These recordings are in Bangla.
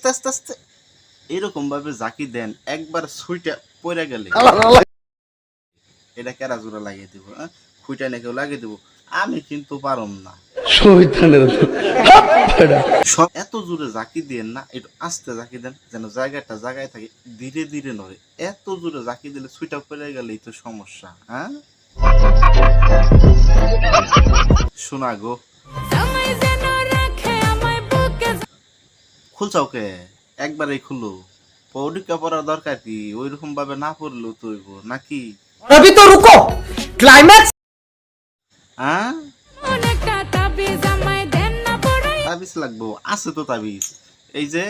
আস্তে আস্তে আস্তে এরকম ভাবে জাকি দেন একবার সুইটা পড়ে গেলে এটা কেরা জোড়া লাগিয়ে দিব, হ্যাঁ খুঁটা নাকেও লাগিয়ে দিব। আমি কিন্তু পারম না, সব এত জোরে জাকি দেন না, একটু আস্তে জাকি দেন যেন জায়গাটা জায়গায় থাকে, ধীরে ধীরে নড়ে। এত জোরে জাকি দিলে সুইটা পড়ে গেলেই তো সমস্যা। হ্যাঁ শোনা গো, খুলছাও কে? একবারেই খুলো, পৌডিকা পড়ার দরকার কি? ওই রকম ভাবে না পড়লেও তো হইব নাকি? अभी तो रुको, क्लाइमैक्स। হ্যাঁ তাবিজ লাগবো, আছে তো তাবিজ। এই যে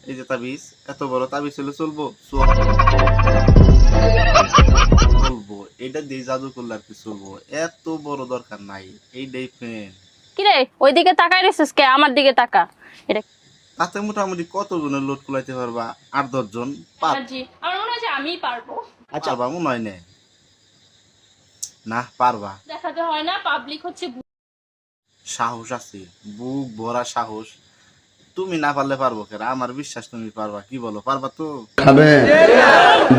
এই যে তাবিজ, এত বড় তাবিজ হলে চলবো? চলবো, এটা দিয়ে জাদু করলে আর কি চলবো? এত বড় দরকার নাই, এইটাই ফ্রেন্ড। কিরে ওইদিকে তাকাই রেছিস কে? আমার দিকে তাকা। এটা তাতে মোটামুটি কতজনের লোড কুলাইতে পারবা? 8-10 জন জি, আমার মনে হয় যে আমিই পারবো। পারবা মনে হয় না পারবা। দেখাতে হয় না, পাবলিক হচ্ছে সাহস আছে, বুক ভরা সাহস। তুমি না পারলে পারবো কেন? আমার বিশ্বাস তুমি পারবা। কি বলো, পারবা তো? খাবে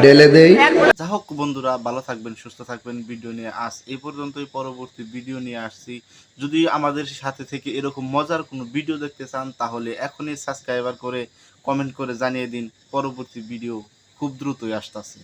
ডেলে দেই। যা হোক বন্ধুরা, ভালো থাকবেন, সুস্থ থাকবেন। ভিডিও নিয়ে আজ এই পর্যন্তই, পরবর্তী ভিডিও নিয়ে আসছি। যদি আমাদের সাথে থেকে এরকম মজার কোনো ভিডিও দেখতে চান তাহলে এখনই সাবস্ক্রাইবার করে কমেন্ট করে জানিয়ে দিন। পরবর্তী ভিডিও খুব দ্রুতই আসতেছে।